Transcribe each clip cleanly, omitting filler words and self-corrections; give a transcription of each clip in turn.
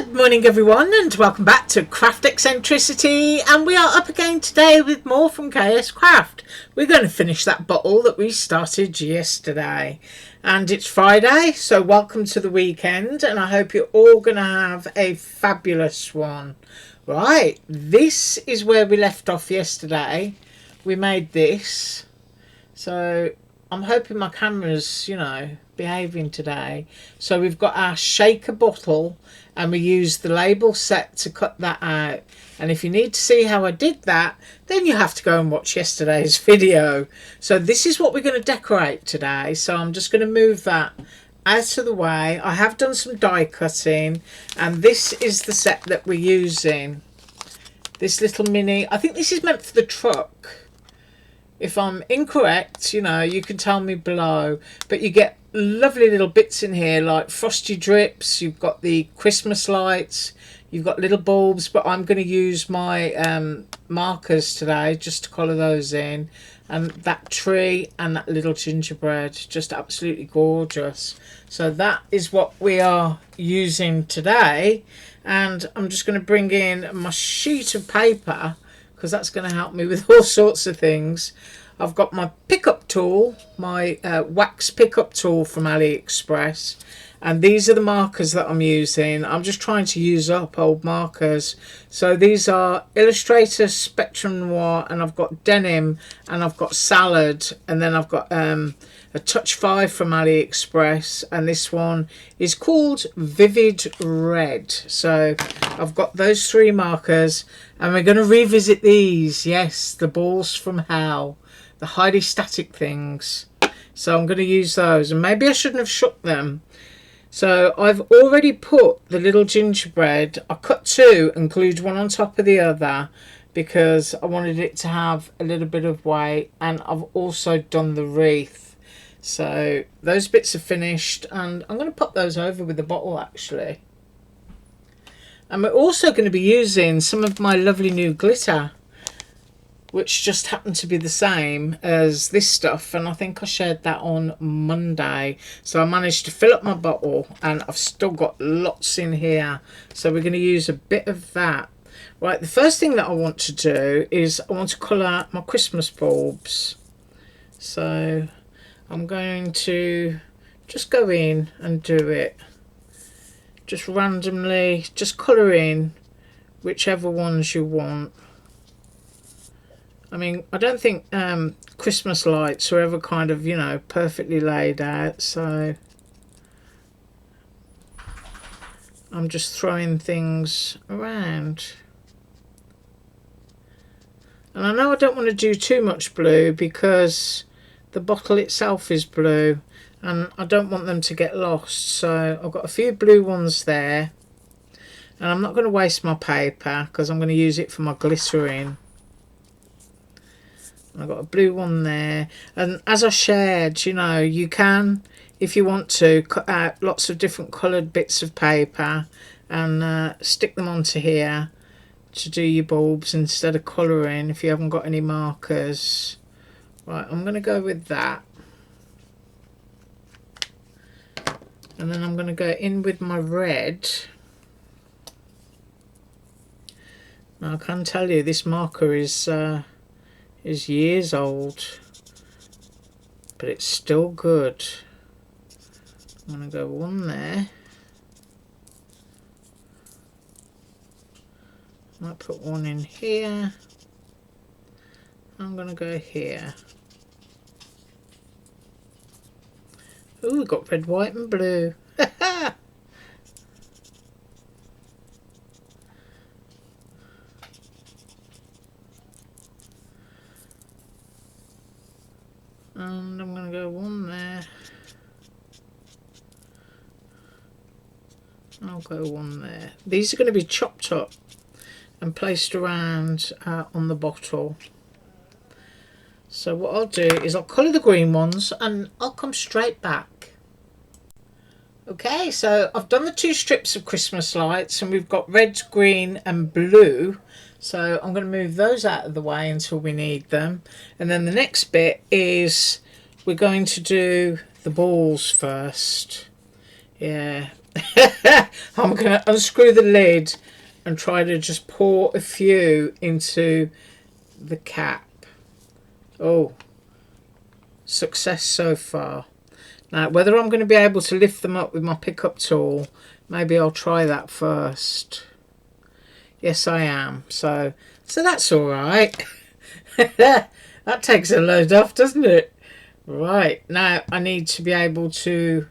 Good morning everyone, and welcome back to Craft Eccentricity, and we are up again today with more from KSCRAFT. We're going to finish that bottle that we started yesterday, and it's Friday, so welcome to the weekend, and I hope you're all going to have a fabulous one. Right, this is where we left off yesterday. We made this, so I'm hoping my camera's, behaving today. So we've got our shaker bottle, and we used the label set to cut that out. And if you need to see how I did that, then you have to go and watch yesterday's video. So this is what we're going to decorate today. So I'm just going to move that out of the way. I have done some die cutting, and this is the set that we're using. This little mini, I think this is meant for the truck. If I'm incorrect, you can tell me below. But you get lovely little bits in here like frosty drips. You've got the Christmas lights. You've got little bulbs. But I'm going to use my markers today just to colour those in. And that tree and that little gingerbread. Just absolutely gorgeous. So that is what we are using today. And I'm just going to bring in my sheet of paper, because that's going to help me with all sorts of things. I've got my pickup tool, my wax pickup tool from ALIEXPRESS, and these are the markers that I'm using. I'm just trying to use up old markers. So these are Illustrator, Spectrum Noir, and I've got Denim, and I've got Salad, and then I've got a Touch 5 from ALIEXPRESS, and this one is called Vivid Red. So I've got those three markers, and we're going to revisit these. Yes, the balls from hell, the highly static things. So I'm going to use those, and maybe I shouldn't have shook them. So I've already put the little gingerbread. I cut two and glued one on top of the other because I wanted it to have a little bit of weight, and I've also done the wreath. So those bits are finished, and I'm going to pop those over with the bottle actually. And we're also going to be using some of my lovely new glitter, which just happened to be the same as this stuff, and I think I shared that on Monday. So I managed to fill up my bottle, and I've still got lots in here. So we're going to use a bit of that. Right, the first thing that I want to do is I want to colour my Christmas bulbs. So I'm going to just go in and do it. Just randomly, just colour in whichever ones you want. I mean, I don't think Christmas lights are ever kind of, perfectly laid out. So I'm just throwing things around. And I know I don't want to do too much blue because the bottle itself is blue, and I don't want them to get lost. So I've got a few blue ones there, and I'm not going to waste my paper because I'm going to use it for my glycerin. I've got a blue one there, and as I shared, you can, if you want to, cut out lots of different coloured bits of paper and stick them onto here to do your bulbs instead of colouring if you haven't got any markers. Right, I'm going to go with that, and then I'm going to go in with my red. Now I can tell you this marker is years old, but it's still good. I'm going to go one there. Might put one in here. I'm going to go here. Ooh, we've got red, white and blue. And I'm going to go one there. I'll go one there. These are going to be chopped up and placed around on the bottle. So what I'll do is I'll colour the green ones, and I'll come straight back. Okay, so I've done the two strips of Christmas lights, and we've got red, green and blue. So I'm going to move those out of the way until we need them. And then the next bit is we're going to do the balls first. Yeah, I'm going to unscrew the lid and try to just pour a few into the cap. Oh, success so far. Now, whether I'm going to be able to lift them up with my pickup tool, maybe I'll try that first. Yes, I am. So that's all right. That takes a load off, doesn't it? Right, now I need to be able to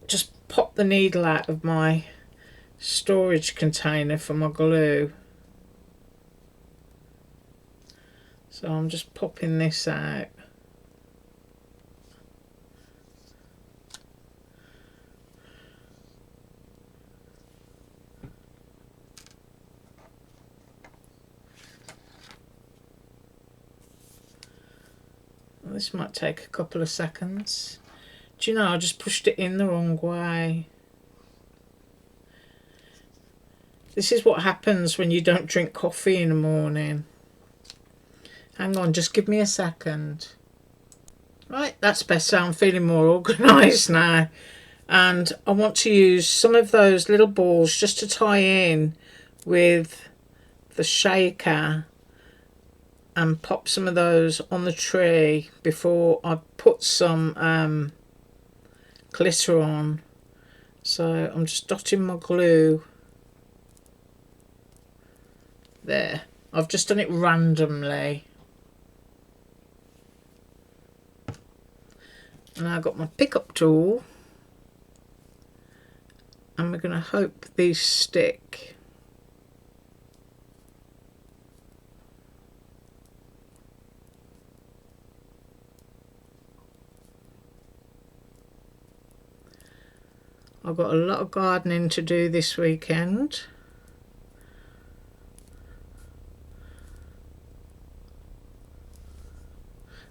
just pop the needle out of my storage container for my glue. So I'm just popping this out. This might take a couple of seconds. Do you know, I just pushed it in the wrong way. This is what happens when you don't drink coffee in the morning. Hang on, just give me a second. Right, that's better. I'm feeling more organised now. And I want to use some of those little balls just to tie in with the shaker and pop some of those on the tree before I put some glitter on. So I'm just dotting my glue there. I've just done it randomly. And I've got my pickup tool, and we're going to hope these stick. I've got a lot of gardening to do this weekend.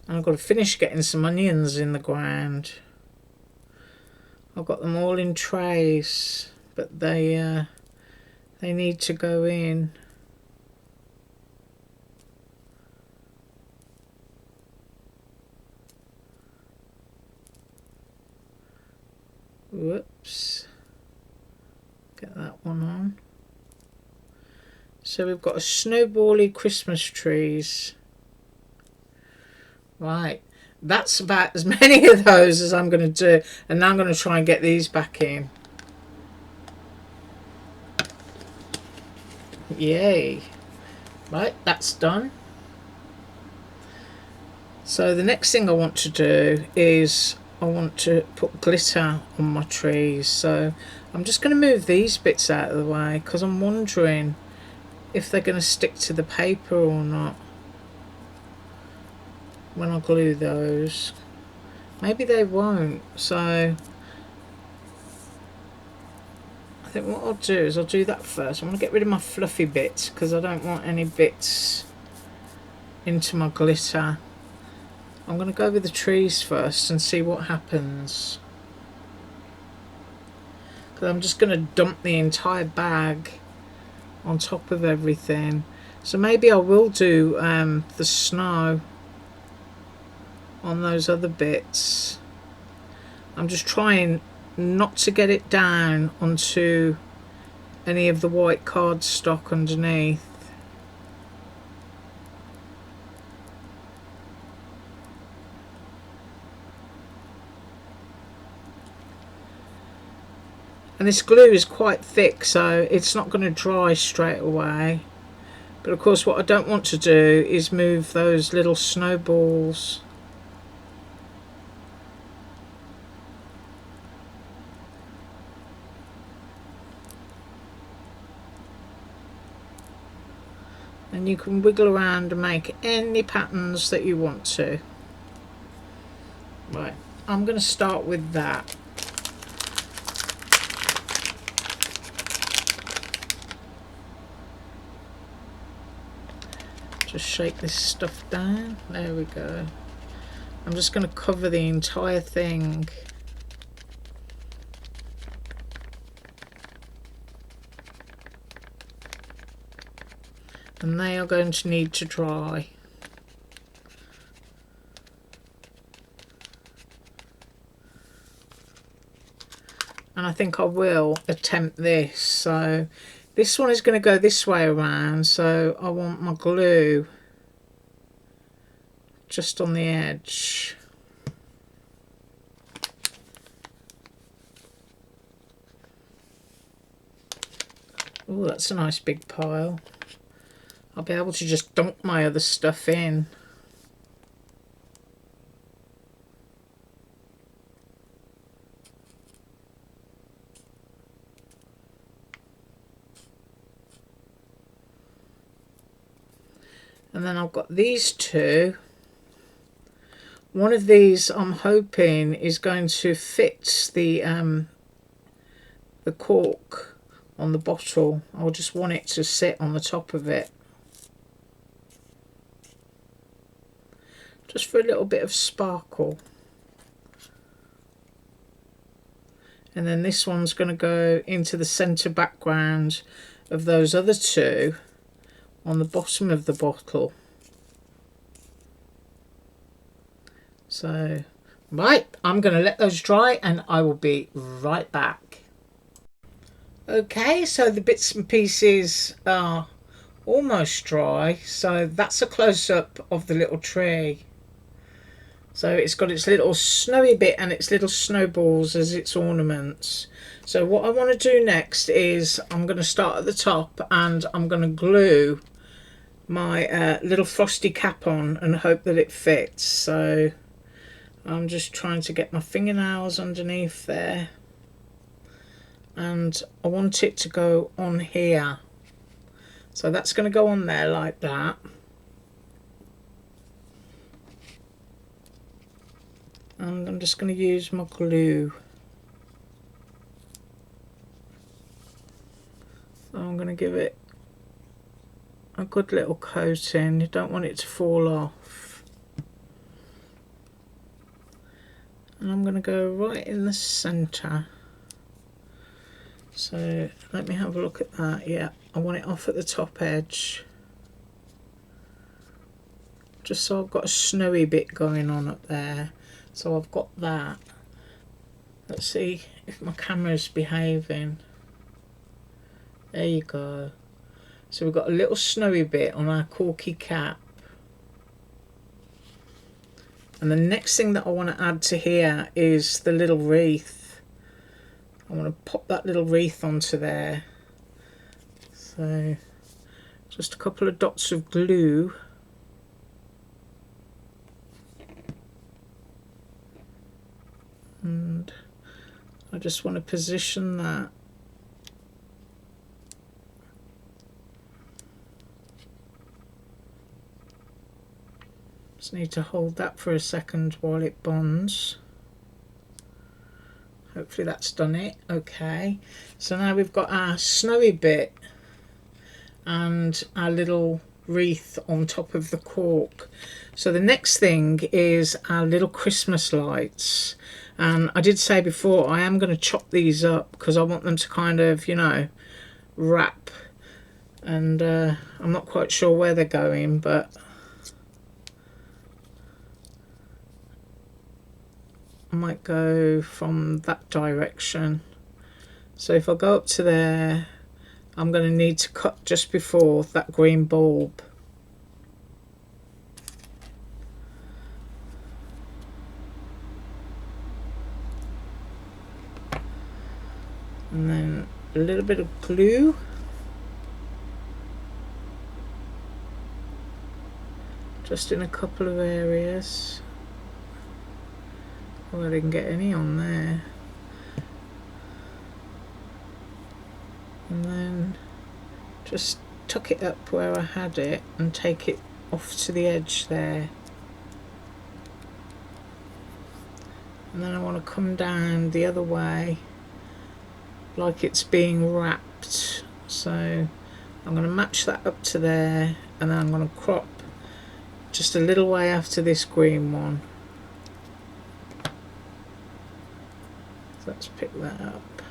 And I've got to finish getting some onions in the ground. I've got them all in trays, but they need to go in. Whoops. Get that one on. So we've got a snowbally Christmas trees. Right, that's about as many of those as I'm going to do, and now I'm going to try and get these back in. Yay. Right, that's done. So the next thing I want to do is I want to put glitter on my trees. So I'm just going to move these bits out of the way because I'm wondering if they're going to stick to the paper or not when I glue those. Maybe they won't. So I think what I'll do is I'll do that first. I'm going to get rid of my fluffy bits because I don't want any bits into my glitter. I'm going to go with the trees first and see what happens. Because I'm just going to dump the entire bag on top of everything. So maybe I will do the snow on those other bits. I'm just trying not to get it down onto any of the white cardstock underneath. And this glue is quite thick, so it's not going to dry straight away. But of course what I don't want to do is move those little snowballs. And you can wiggle around and make any patterns that you want to. Right, I'm going to start with that. Just shake this stuff down. There we go. I'm just going to cover the entire thing. And they are going to need to dry. And I think I will attempt this. So this one is going to go this way around, so I want my glue just on the edge. Oh, that's a nice big pile. I'll be able to just dump my other stuff in. And then I've got these two. One of these I'm hoping is going to fit the cork on the bottle. I'll just want it to sit on the top of it. Just for a little bit of sparkle. And then this one's going to go into the centre background of those other two on the bottom of the bottle. So, right, I'm going to let those dry and I will be right back. Okay, so the bits and pieces are almost dry. So that's a close-up of the little tree. So it's got its little snowy bit and its little snowballs as its ornaments. So what I want to do next is I'm going to start at the top and I'm going to glue my little frosty cap on and hope that it fits. So I'm just trying to get my fingernails underneath there, and I want it to go on here. So that's going to go on there like that. And I'm just going to use my glue. So I'm going to give it a good little coating. You don't want it to fall off. And I'm going to go right in the centre. So let me have a look at that. Yeah, I want it off at the top edge. Just so I've got a snowy bit going on up there. So I've got that. Let's see if my camera's behaving. There you go. So we've got a little snowy bit on our corky cap. And the next thing that I want to add to here is the little wreath. I want to pop that little wreath onto there. So just a couple of dots of glue. And I just want to position that. Just need to hold that for a second while it bonds. Hopefully that's done it. Okay, so now we've got our snowy bit and our little wreath on top of the cork. So the next thing is our little Christmas lights. And I did say before, I am going to chop these up because I want them to kind of, you know, wrap. And I'm not quite sure where they're going, but I might go from that direction. So if I go up to there, I'm going to need to cut just before that green bulb. And then a little bit of glue. Just in a couple of areas. Oh, I didn't get any on there. And then just tuck it up where I had it and take it off to the edge there. And then I want to come down the other way like it's being wrapped. So I'm going to match that up to there, and then I'm going to crop just a little way after this green one. So let's pick that up.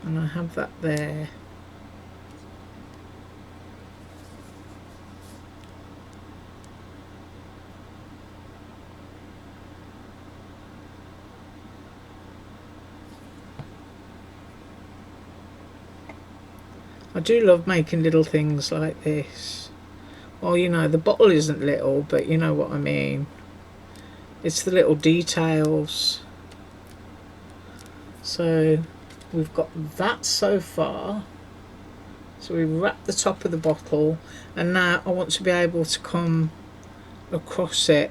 And I have that there. I do love making little things like this. Well, you know, the bottle isn't little, but you know what I mean. It's the little details. So we've got that so far. So we wrap the top of the bottle, and now I want to be able to come across it.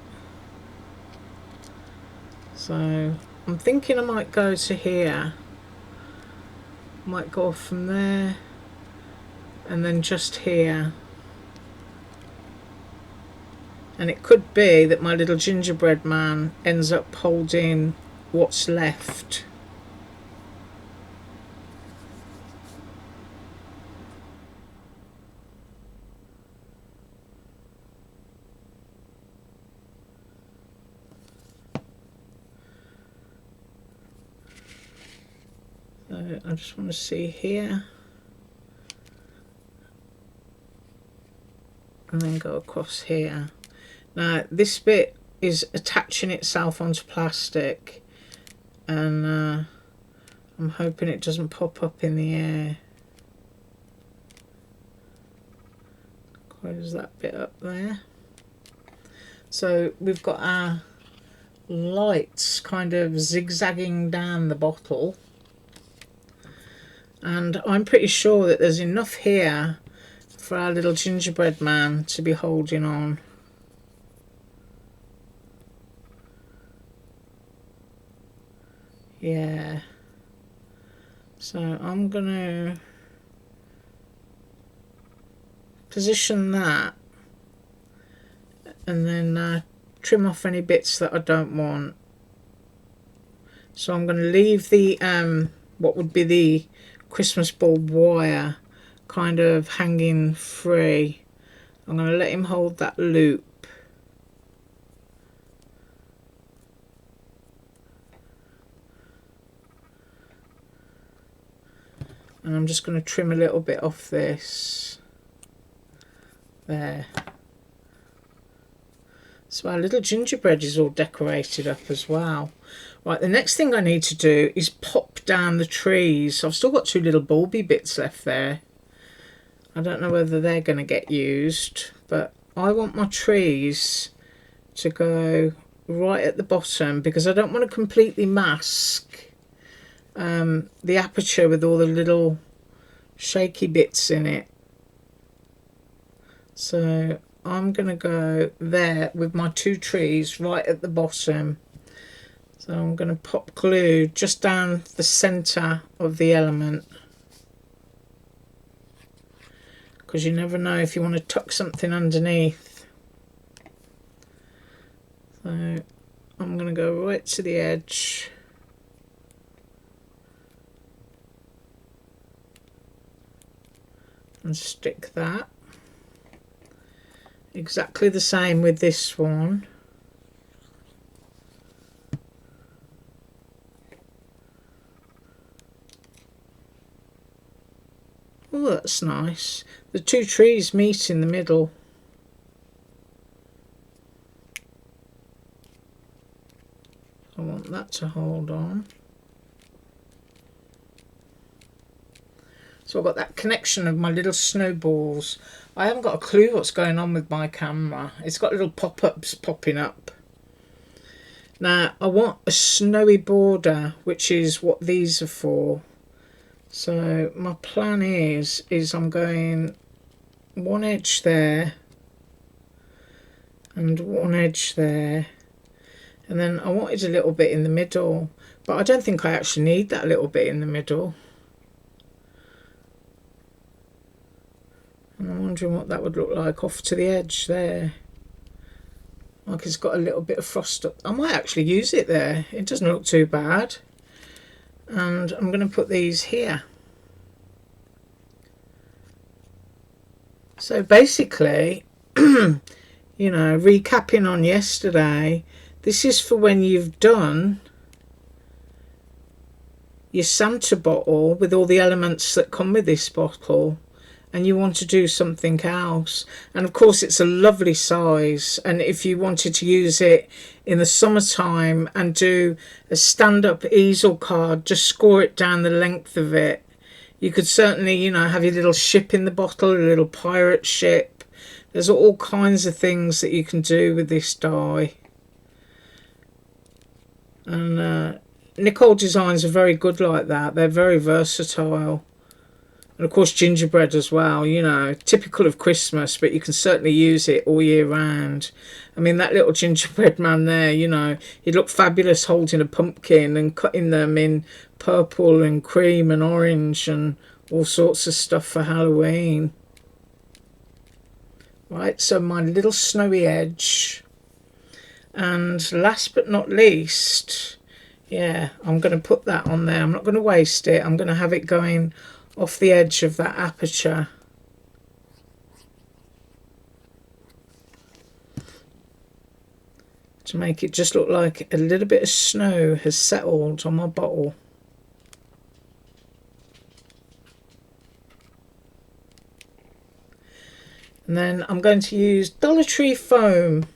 So I'm thinking I might go to here. Might go off from there, and then just here. And it could be that my little gingerbread man ends up holding what's left. So I just want to see here. And then go across here. Now this bit is attaching itself onto plastic, and I'm hoping it doesn't pop up in the air. Close that bit up there. So we've got our lights kind of zigzagging down the bottle, and I'm pretty sure that there's enough here for our little gingerbread man to be holding on. Yeah. So I'm gonna position that, and then trim off any bits that I don't want. So I'm going to leave the what would be the Christmas bulb wire kind of hanging free. I'm going to let him hold that loop. And I'm just going to trim a little bit off this. There. So our little gingerbread is all decorated up as well. Right, the next thing I need to do is pop down the trees. I've still got two little bulby bits left there. I don't know whether they're going to get used, but I want my trees to go right at the bottom because I don't want to completely mask the aperture with all the little shaky bits in it. So I'm going to go there with my two trees right at the bottom. So I'm going to pop glue just down the centre of the element, because you never know if you want to tuck something underneath. So I'm going to go right to the edge. And stick that. Exactly the same with this one. Oh, that's nice. The two trees meet in the middle. I want that to hold on. So I've got that connection of my little snowballs. I haven't got a clue what's going on with my camera. It's got little pop-ups popping up. Now I want a snowy border, which is what these are for. So my plan is I'm going one edge there and one edge there, and then I wanted a little bit in the middle, but I don't think I actually need that little bit in the middle. And I'm wondering what that would look like off to the edge there. Like it's got a little bit of frost up. I might actually use it there. It doesn't look too bad. And I'm going to put these here. So basically, you know, recapping on yesterday, this is for when you've done your Santa bottle with all the elements that come with this bottle, and you want to do something else. And of course it's a lovely size, and if you wanted to use it in the summertime and do a stand-up easel card, just score it down the length of it, You could certainly, you know, have your little ship in the bottle, a little pirate ship. There's all kinds of things that you can do with this die. And Nicole designs are very good like that. They're very versatile. And of course gingerbread as well, you know, typical of Christmas, but you can certainly use it all year round. I mean, that little gingerbread man there, you know, he'd look fabulous holding a pumpkin and cutting them in purple and cream and orange and all sorts of stuff for Halloween. Right, so my little snowy edge. And last but not least, yeah, I'm going to put that on there. I'm not going to waste it. I'm going to have it going off the edge of that aperture. To make it just look like a little bit of snow has settled on my bottle. And then I'm going to use Dollar Tree foam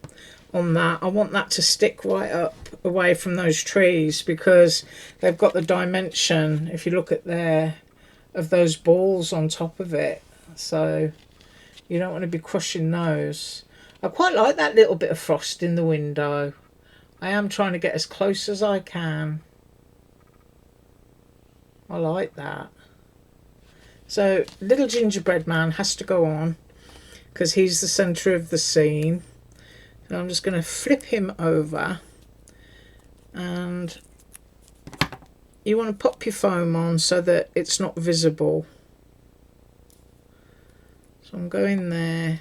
on that. I want that to stick right up away from those trees because they've got the dimension, if you look at there, of those balls on top of it. So you don't want to be crushing those. I quite like that little bit of frost in the window. I am trying to get as close as I can. I like that. So little gingerbread man has to go on because he's the centre of the scene. And I'm just going to flip him over, and you want to pop your foam on so that it's not visible. So I'm going there,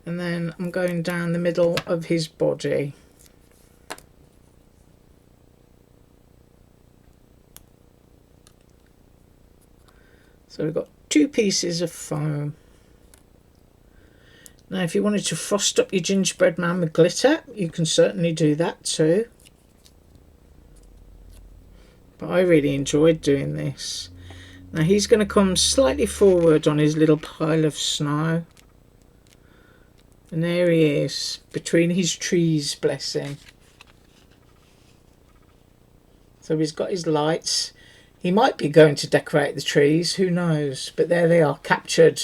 and then I'm going down the middle of his body. So we've got 2 pieces of foam. Now if you wanted to frost up your gingerbread man with glitter, you can certainly do that too. But I really enjoyed doing this. Now he's going to come slightly forward on his little pile of snow. And there he is, between his trees, bless him. So he's got his lights. He might be going to decorate the trees, who knows. But there they are, captured.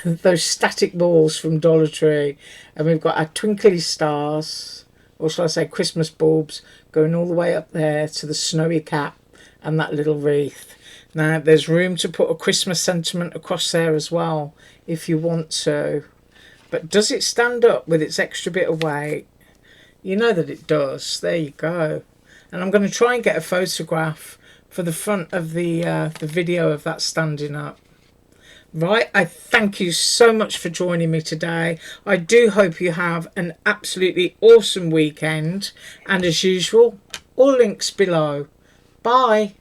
Those static balls from Dollar Tree. And we've got our twinkly stars, or shall I say Christmas bulbs, going all the way up there to the snowy cap and that little wreath. Now there's room to put a Christmas sentiment across there as well if you want to. But does it stand up with its extra bit of weight? You know that it does. There you go. And I'm going to try and get a photograph for the front of the video of that standing up. Right, I thank you so much for joining me today. I do hope you have an absolutely awesome weekend. And as usual, all links below. Bye.